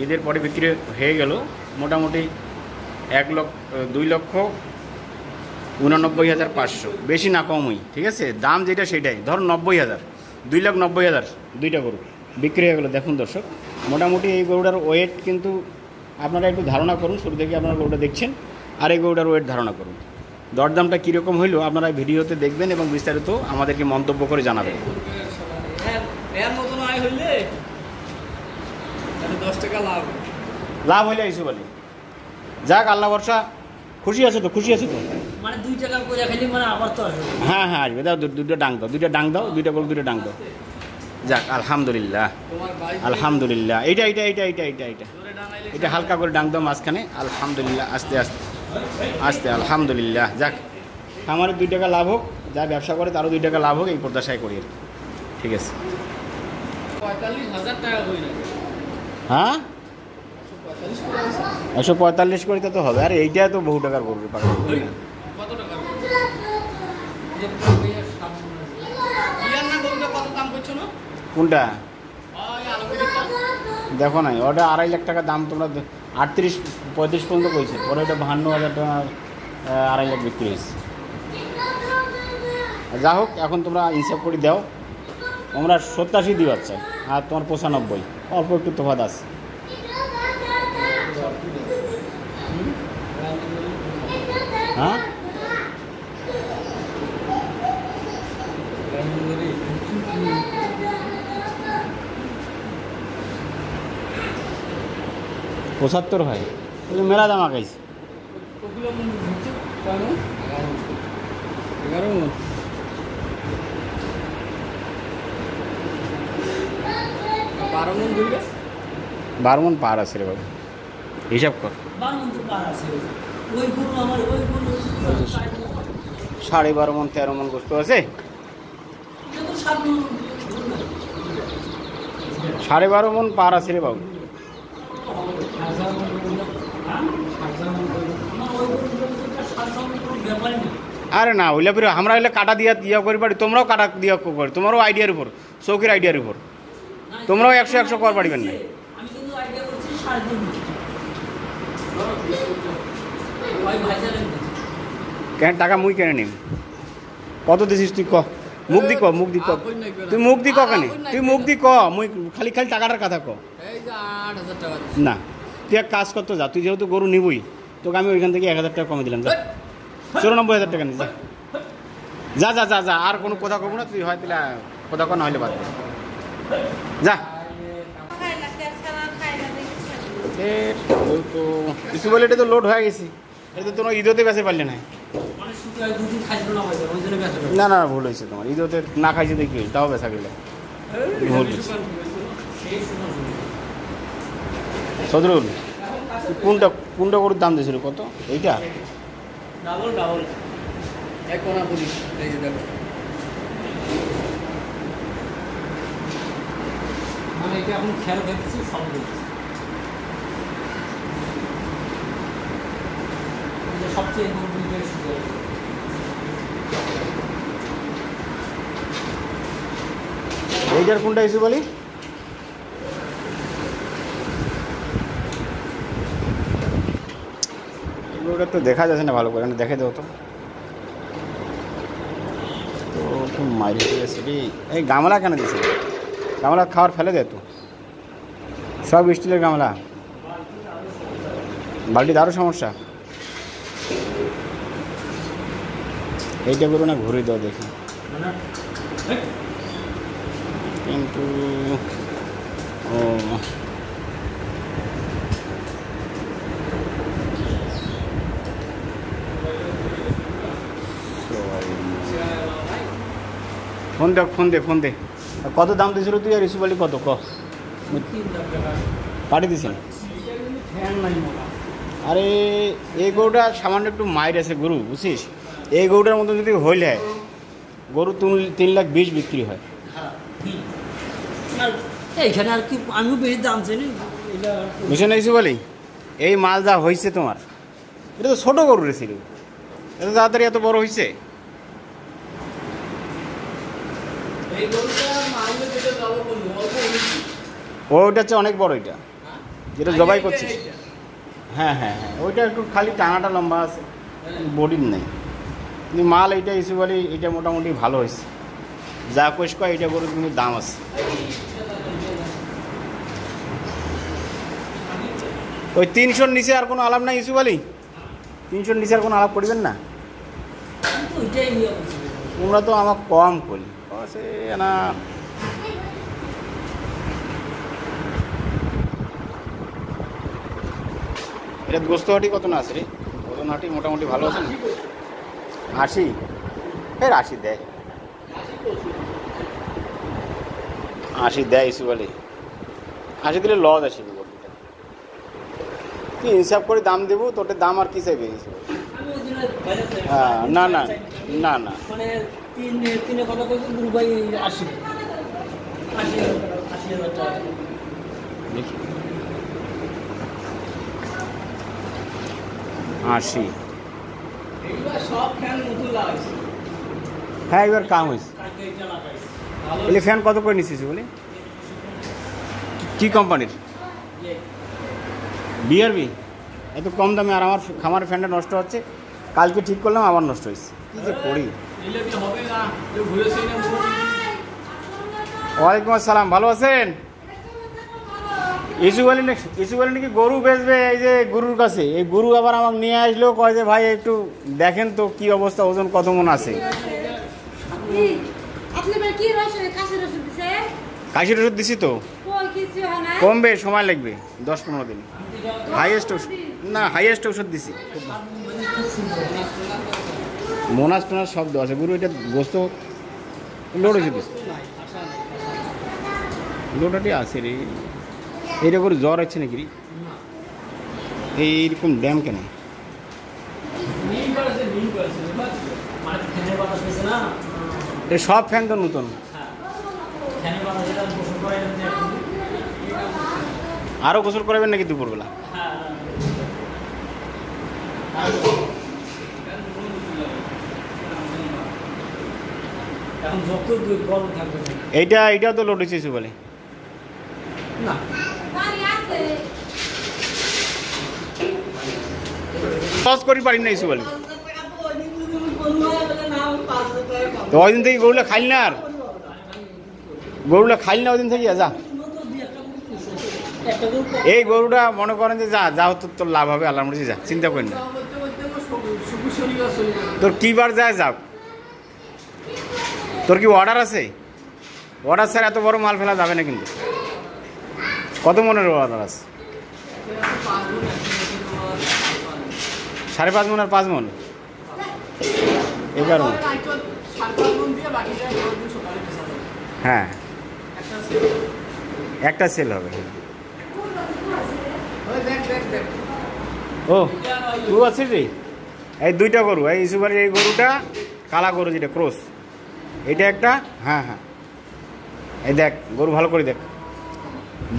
ঈদের পরে বিক্রি হয়ে গেল মোটামুটি 2,89,500, বেশি না কমই, ঠিক আছে। দাম যেটা সেটাই, ধরো 90,000, 2,90,000 দুইটা গরু বিক্রি হয়ে গেলো। দেখুন দর্শক, মোটামুটি এই গরুটার ওয়েট কিন্তু আপনারা একটু ধারণা করুন, শুরু থেকে আপনারা গরুটা দেখছেন, আর এই গরুটার ওয়েট ধারণা করুন। দরদামটা কীরকম হইলো আপনারা ভিডিওতে দেখবেন এবং বিস্তারিত আমাদেরকে মন্তব্য করে জানাবেন। লাভ হইলে আইসু বলি, যাক আল্লাহ বর্ষা। খুশি আছে তো? খুশি আছে তো? মানে 2 টাকা করে খালি মানে আবার তো আসবে। হ্যাঁ হ্যাঁ আসবে। দাও দুটো ডাং দাও, দুইটা ডাং দাও, দুইটা গরু দুটো ডাং দাও। যাক আলহামদুলিল্লাহ, আলহামদুলিল্লাহ। এইটা এইটা এইটা এইটা এইটা এইটা এটা হালকা করে ডাং দাও মাঝখানে। আলহামদুলিল্লাহ, আস্তে আস্তে আস্তে, আলহামদুলিল্লাহ। যাক আমারও 2 টাকা লাভ হোক, যা ব্যবসা করে তারও 2 টাকা লাভ হোক, এই প্রত্যাশাই করি। ঠিক আছে। 45,000 টাকা হইল। হ্যাঁ 145 করে তো হবে। আর এইটা তো বহু টাকার করবে। কত টাকা? কত দাম করছো না? কোনটা দেখো নাই? ওটা 2.5 লাখ টাকা দাম। তোমরা 38-35 পর্যন্ত কইছে, পরে ওটা 52,000 টাকা 2.5 লাখ বিক্রি হয়েছে। যা হোক, এখন তোমরা ইনসাফ করে দাও। তোমরা 87 দিবার চাই, আর তোমার 95, অল্প একটু তফাৎ আছে। হ্যাঁ পঁচাত্তর হয়, মেলা দাম আঁকাইছে। 12 মণ পার আছে রে বাবু, হিসাব কর। 12.5 মণ 13 মণ গোস্ত আছে। 12.5 মণ পার আছে রে বাবু। আরে না হইলে ফিরে আমরা হইলে কাটা দিয়া ইয়া করি পারি, তোমরাও কাটা দিয়া করি, তোমারও আইডিয়ার উপর, চৌকির আইডিয়ার উপর। তোমরাও 100 কর পারিবেন না। কেন টাকা মুই কেন নিম? কত দিছিস তুই ক? মুখ দি ক, মুখ দি ক। তুই মুখ দি ক কেন? তুই মুখ দি ক, মুই খালি খালি টাকাটার কথা ক। না তুই এক কাজ করতে যা, তুই যেহেতু গরু নিবই, তোকে আমি ওইখান থেকে 1,000 টাকা কমে দিলাম। যা 94,000 টাকা নি, যা যা যা যা। আর কোনো কথা কব না, তুই হয় তাহলে কথা কন, হইলে বাদ যা। কিছু বলে এটা তো লোড হয়ে গেছি, এটা তো তোমার ঈদতে বেঁচে পারলে না। না না ভুল হয়েছে তোমার, ঈদতে না খাইছে দেখি তাও বেচা গেলে ভুল। সদরুল কোনটা কোনটা গরুর দাম দিয়েছিল কত? এইটা এখন খেয়াল করতেছি সব সবচেয়ে এইটার কোনটা এসে বলি? ওটা তো দেখা যাচ্ছে না ভালো করে, দেখে দেবো তো। তো মাইরে গেছে রে। এই গামলা কেন দিয়েছে? গামলা খাওয়ার ফেলে দে তো, সব স্টিলের গামলা। বালতিতে আরও সমস্যা। এইটা করো না, ঘুরে দাও দেখি। কিন্তু ও ফোন দেখ, ফোন দে, ফোন দে। কত দাম দিয়েছিল তুই আর ইস্যু বলি কত? ক পাঠিয়ে দিয়েছেন। আরে এই গরুটা সামান্য একটু মাইর আছে গরু, বুঝছিস? এই গরুটার মতো যদি হইলে হয়, গরু 3,20,000 বিক্রি হয়। এইখানে আর কি আমিও বেশি দাম চাই না, বুঝে না ইস্যু বলি? এই মাল যা হয়েছে তোমার, এটা তো ছোটো গরু রেছিল, এত তাড়াতাড়ি এত বড় হয়েছে। ওইটা হচ্ছে অনেক বড়, এটা যেটা জবাই করছিস। হ্যাঁ হ্যাঁ হ্যাঁ, ওইটা একটু খালি টাঙাটা লম্বা আছে, বডির নেই। কিন্তু মাল এইটা ইস্যু বলি, এটা মোটামুটি ভালো হয়েছে। যা কোশ কয় এইটা গরুর কিন্তু দাম আছে। ওই 300-র নিচে আর কোনো আলাপ নাই ইস্যু বলি? 300-র নিচে আর কোনো আলাপ করবেন না? তোমরা তো আমার কম করি সে না। এটা গোস্তহাটি কত না আছে রে? ওজনহাটি মোটামুটি ভালো আছে না? 80? ফের 80 দেয়, 80 দেয় ইস্যু বলে। 80 দিলে লস আসে। তুই হিসাব করে দাম দেবো, তোদের দাম আর কি চাইবে? হ্যাঁ না না না না, মানে তিনে কথা বলছি দুবাই 80 80। সব ফ্যান নতুন লাগাইছে। হ্যাঁ এবার কাম হয়েছে। এলে ফ্যান কত করে নিছিস বলি? কি কোম্পানির? বিআরবি? এত কম দামে, আর আমার খামারের ফ্যানটা নষ্ট হচ্ছে। কালকে ঠিক করলাম, আবার নষ্ট হয়েছে। কী যে করি। ওয়ালাইকুম আসসালাম, ভালো আছেন? ইস্যু বলি নাকি গরু বেচবে এই যে গরুর কাছে। এই গরু আবার আমাকে নিয়ে আসলো, কয় যে ভাই একটু দেখেন তো কি অবস্থা, ওজন কত মন আছে। কাশির ওষুধ দিছি তো, কমবে, সময় লাগবে 10-15 দিন। হাইয়েস্ট ওষুধ না, হাইয়েস্ট ওষুধ দিছি। মোনাস টোনাস সব দেওয়া আছে। গরু এটা গোস্ত লোড হয়েছে, লোডাটি আছে রে। এইটা করে জ্বর হচ্ছে নাকি রে? এইরকম ড্যাম কেন? সব ফ্যান তো নতুন। আরো গোসল করাবেন নাকি দুপুরবেলা? এইটাও তো লোড হয়েছে বলে না। লস করি পারি না ইস্যু বলে। তো ওই দিন থেকে গরুটা খাইল না, আর গরুটা খাইল না ওই দিন থেকে। যা এই গরুটা মনে করেন যে যা যা হতো তোর লাভ হবে, আল্লাহর মর্জি, যা চিন্তা করেন না। তোর কি বার যায় যাও। তোর কি অর্ডার আছে? অর্ডার স্যার এত বড় মাল ফেলা যাবে না কিন্তু। কত মনের অর্ডার আছে? 5.5 মন আর 5 মন, 11 মন। হ্যাঁ একটা সেল হবে। ও তুই আছিস রে? এই দুইটা গরু, এই ইস্যুবাড়ির এই গরুটা কালা গরু যেটা ক্রস, এটা একটা। হ্যাঁ হ্যাঁ, এই দেখ গরু ভালো করে দেখ।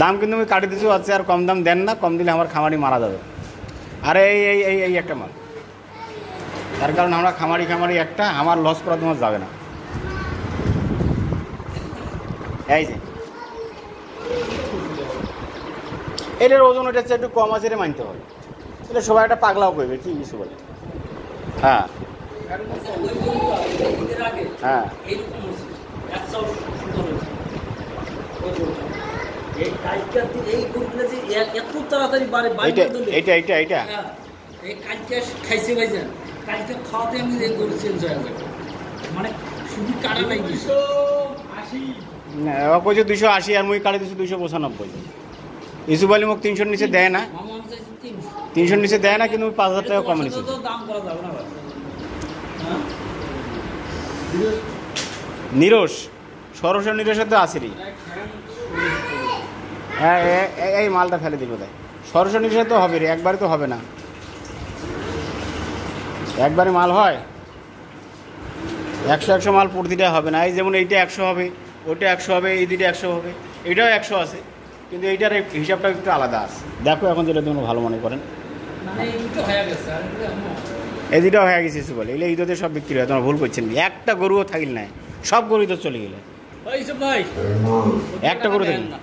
দাম কিন্তু আমি কাটি দিচ্ছি, আছে আর কম দাম দেন না, কম দিলে আমার খামারি মারা যাবে। আর এই এই এই এই একটা মাল, তার কারণ আমরা খামারি একটা, আমার লস করা তোমার যাবে না। এই যে এটার ওজন ওটা একটু কম আছে রে, মানতে হবে। এটা সবাই একটা পাগলাও করবে, কি কিছু বলে। হ্যাঁ হ্যাঁ, কইছে 280 আর মুই কাটে দিচ্ছি 295। ইসুফ আলী মুখ 300-র নিচে দেয় না, 300-র নিচে দেয় না, কিন্তু 5,000 টাকা কম নিচ্ছে। নিরোষ সরস নিরোষের তো আছে রে। হ্যাঁ এই মালটা ফেলে দিল তাই। সরস নিরোষের তো হবে রে, একবারে তো হবে না। একবারে মাল হয় 100 মাল প্রতিটা হবে না। এই যেমন এইটা 100 হবে, ওটা 100 হবে, এই দুইটা 100 হবে, এইটাও 100 আছে, কিন্তু এইটার হিসাবটা একটু আলাদা আছে। দেখো এখন যেটা তোমরা ভালো মনে করেন। এই দুইটাও হয়ে গেছে বলে, এগুলো ঈদতে সব বিক্রি হয়। তোমরা ভুল করছেন, একটা গরুও থাকিল নাই, সব গরু তো চলে গেলে। একটা গরু থাকিল না।